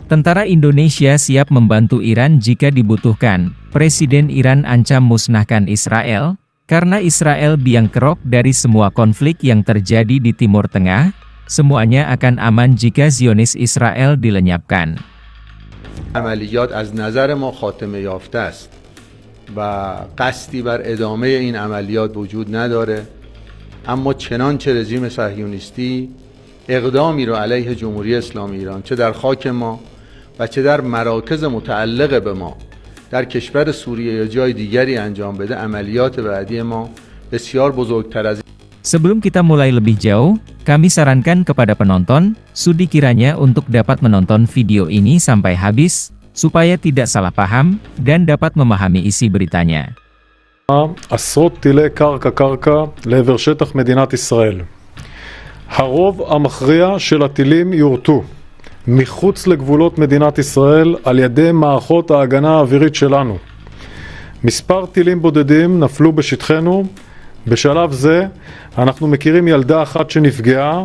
Tentara Indonesia siap membantu Iran jika dibutuhkan. Presiden Iran ancam musnahkan Israel, karena Israel biang kerok dari semua konflik yang terjadi di Timur Tengah. Semuanya akan aman jika Zionis Israel dilenyapkan. عملیات از نظر ما خاتمه یافته است و قصدی بر ادامه این عملیات وجود نداره، اما چنانچه رژیم صهیونیستی اقدامی رو علیه جمهوری اسلامی ایران چه در خاک ما و چه در مراکز متعلق به ما در کشور سوریه یا جای دیگری انجام بده، عملیات بعدی ما بسیار بزرگتر از. Sebelum kita mulai lebih jauh, kami sarankan kepada penonton, sudi kiranya untuk dapat menonton video ini sampai habis, supaya tidak salah paham, dan dapat memahami isi beritanya. עשרות טילי קרקע לעבר שטח מדינת ישראל. הרוב המכריע של הטילים יורטו מחוץ לגבולות מדינת ישראל על ידי מערכות ההגנה האווירית שלנו. מספר טילים בודדים נפלו בשטחנו. בשלב זה אנחנו מכירים ילדה אחת שנפגעה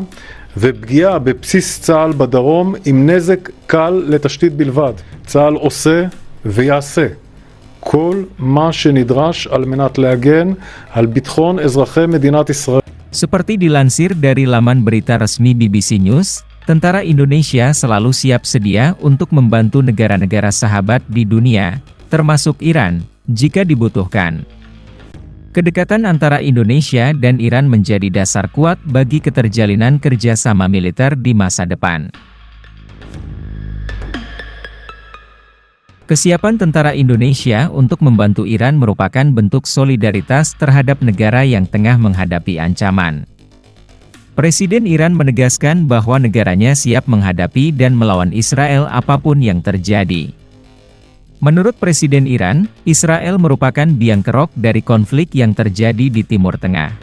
ופגיעה בבסיס צה"ל בדרום עם נזק קל לתשתית בלבד. צה"ל עושה ויעשה כל מה שנדרש על מנת להגן על ביטחון אזרחי מדינת ישראל. Seperti dilansir dari laman berita resmi BBC News, tentara Indonesia selalu siap sedia untuk membantu negara-negara sahabat di dunia, termasuk Iran, jika dibutuhkan. Kedekatan antara Indonesia dan Iran menjadi dasar kuat bagi keterjalinan kerjasama militer di masa depan. Kesiapan tentara Indonesia untuk membantu Iran merupakan bentuk solidaritas terhadap negara yang tengah menghadapi ancaman. Presiden Iran menegaskan bahwa negaranya siap menghadapi dan melawan Israel apapun yang terjadi. Menurut Presiden Iran, Israel merupakan biang kerok dari konflik yang terjadi di Timur Tengah.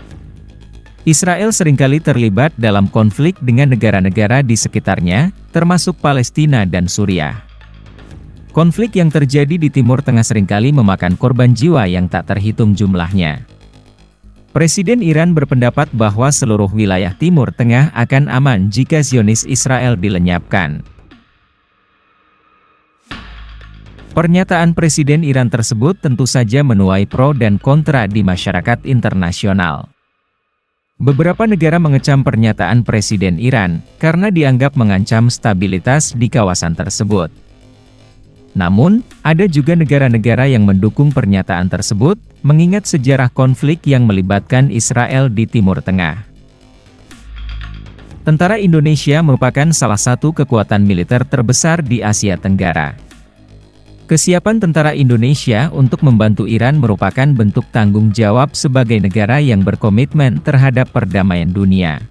Israel seringkali terlibat dalam konflik dengan negara-negara di sekitarnya, termasuk Palestina dan Suriah. Konflik yang terjadi di Timur Tengah seringkali memakan korban jiwa yang tak terhitung jumlahnya. Presiden Iran berpendapat bahwa seluruh wilayah Timur Tengah akan aman jika Zionis Israel dilenyapkan. Pernyataan Presiden Iran tersebut tentu saja menuai pro dan kontra di masyarakat internasional. Beberapa negara mengecam pernyataan Presiden Iran, karena dianggap mengancam stabilitas di kawasan tersebut. Namun, ada juga negara-negara yang mendukung pernyataan tersebut, mengingat sejarah konflik yang melibatkan Israel di Timur Tengah. Tentara Indonesia merupakan salah satu kekuatan militer terbesar di Asia Tenggara. Kesiapan tentara Indonesia untuk membantu Iran merupakan bentuk tanggung jawab sebagai negara yang berkomitmen terhadap perdamaian dunia.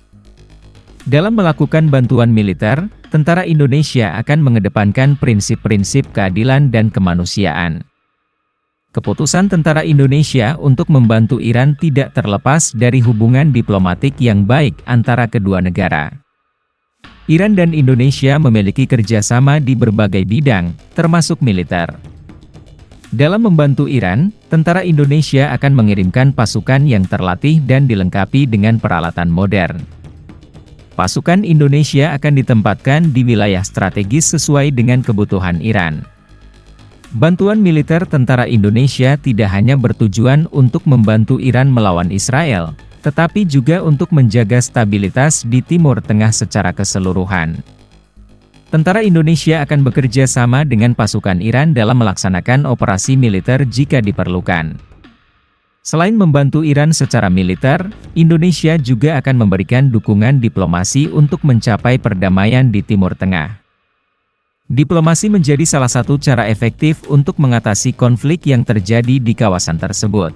Dalam melakukan bantuan militer, tentara Indonesia akan mengedepankan prinsip-prinsip keadilan dan kemanusiaan. Keputusan tentara Indonesia untuk membantu Iran tidak terlepas dari hubungan diplomatik yang baik antara kedua negara. Iran dan Indonesia memiliki kerjasama di berbagai bidang, termasuk militer. Dalam membantu Iran, tentara Indonesia akan mengirimkan pasukan yang terlatih dan dilengkapi dengan peralatan modern. Pasukan Indonesia akan ditempatkan di wilayah strategis sesuai dengan kebutuhan Iran. Bantuan militer tentara Indonesia tidak hanya bertujuan untuk membantu Iran melawan Israel, tetapi juga untuk menjaga stabilitas di Timur Tengah secara keseluruhan. Tentara Indonesia akan bekerja sama dengan pasukan Iran dalam melaksanakan operasi militer jika diperlukan. Selain membantu Iran secara militer, Indonesia juga akan memberikan dukungan diplomasi untuk mencapai perdamaian di Timur Tengah. Diplomasi menjadi salah satu cara efektif untuk mengatasi konflik yang terjadi di kawasan tersebut.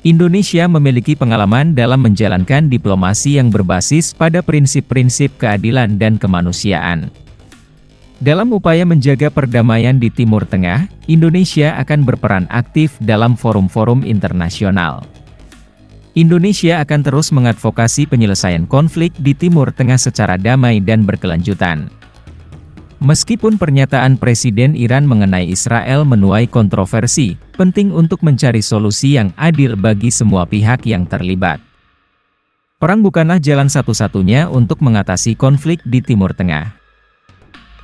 Indonesia memiliki pengalaman dalam menjalankan diplomasi yang berbasis pada prinsip-prinsip keadilan dan kemanusiaan. Dalam upaya menjaga perdamaian di Timur Tengah, Indonesia akan berperan aktif dalam forum-forum internasional. Indonesia akan terus mengadvokasi penyelesaian konflik di Timur Tengah secara damai dan berkelanjutan. Meskipun pernyataan Presiden Iran mengenai Israel menuai kontroversi, penting untuk mencari solusi yang adil bagi semua pihak yang terlibat. Perang bukanlah jalan satu-satunya untuk mengatasi konflik di Timur Tengah.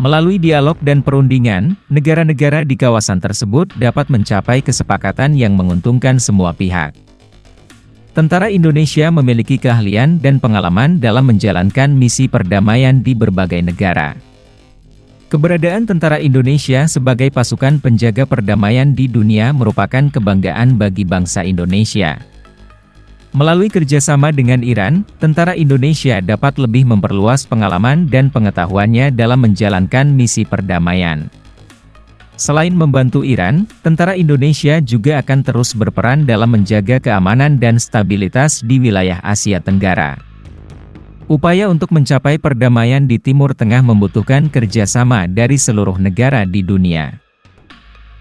Melalui dialog dan perundingan, negara-negara di kawasan tersebut dapat mencapai kesepakatan yang menguntungkan semua pihak. Tentara Indonesia memiliki keahlian dan pengalaman dalam menjalankan misi perdamaian di berbagai negara. Keberadaan tentara Indonesia sebagai pasukan penjaga perdamaian di dunia merupakan kebanggaan bagi bangsa Indonesia. Melalui kerjasama dengan Iran, tentara Indonesia dapat lebih memperluas pengalaman dan pengetahuannya dalam menjalankan misi perdamaian. Selain membantu Iran, tentara Indonesia juga akan terus berperan dalam menjaga keamanan dan stabilitas di wilayah Asia Tenggara. Upaya untuk mencapai perdamaian di Timur Tengah membutuhkan kerjasama dari seluruh negara di dunia.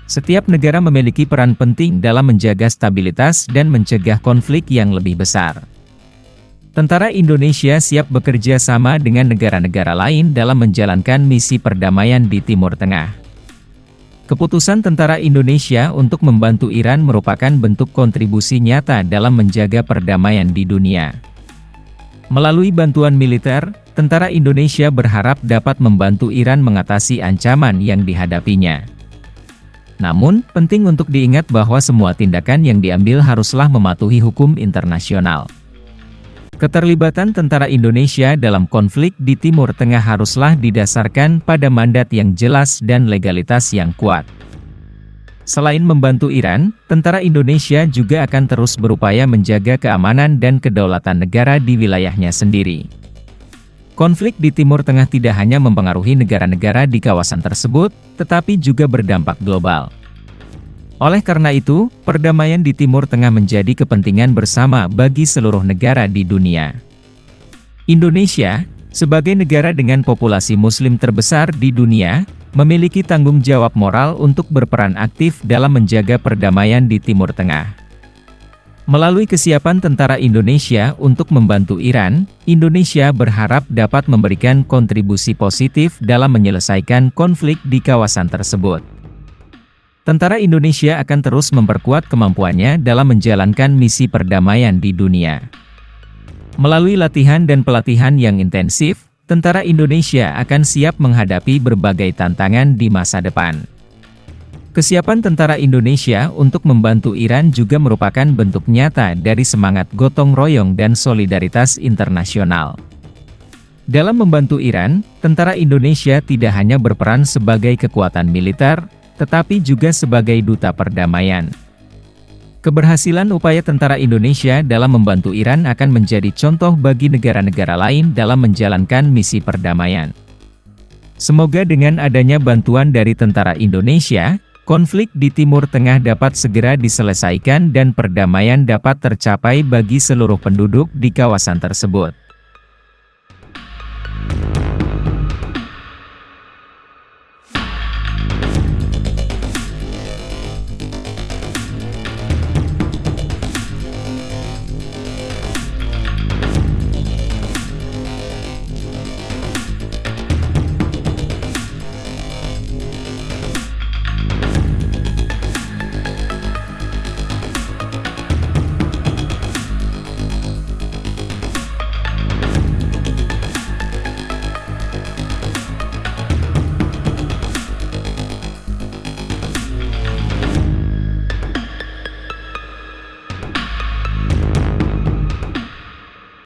Setiap negara memiliki peran penting dalam menjaga stabilitas dan mencegah konflik yang lebih besar. Tentara Indonesia siap bekerja sama dengan negara-negara lain dalam menjalankan misi perdamaian di Timur Tengah. Keputusan tentara Indonesia untuk membantu Iran merupakan bentuk kontribusi nyata dalam menjaga perdamaian di dunia. Melalui bantuan militer, tentara Indonesia berharap dapat membantu Iran mengatasi ancaman yang dihadapinya. Namun, penting untuk diingat bahwa semua tindakan yang diambil haruslah mematuhi hukum internasional. Keterlibatan tentara Indonesia dalam konflik di Timur Tengah haruslah didasarkan pada mandat yang jelas dan legalitas yang kuat. Selain membantu Iran, tentara Indonesia juga akan terus berupaya menjaga keamanan dan kedaulatan negara di wilayahnya sendiri. Konflik di Timur Tengah tidak hanya mempengaruhi negara-negara di kawasan tersebut, tetapi juga berdampak global. Oleh karena itu, perdamaian di Timur Tengah menjadi kepentingan bersama bagi seluruh negara di dunia. Indonesia, sebagai negara dengan populasi Muslim terbesar di dunia, memiliki tanggung jawab moral untuk berperan aktif dalam menjaga perdamaian di Timur Tengah. Melalui kesiapan tentara Indonesia untuk membantu Iran, Indonesia berharap dapat memberikan kontribusi positif dalam menyelesaikan konflik di kawasan tersebut. Tentara Indonesia akan terus memperkuat kemampuannya dalam menjalankan misi perdamaian di dunia. Melalui latihan dan pelatihan yang intensif, tentara Indonesia akan siap menghadapi berbagai tantangan di masa depan. Kesiapan tentara Indonesia untuk membantu Iran juga merupakan bentuk nyata dari semangat gotong royong dan solidaritas internasional. Dalam membantu Iran, tentara Indonesia tidak hanya berperan sebagai kekuatan militer, tetapi juga sebagai duta perdamaian. Keberhasilan upaya tentara Indonesia dalam membantu Iran akan menjadi contoh bagi negara-negara lain dalam menjalankan misi perdamaian. Semoga dengan adanya bantuan dari tentara Indonesia, konflik di Timur Tengah dapat segera diselesaikan dan perdamaian dapat tercapai bagi seluruh penduduk di kawasan tersebut.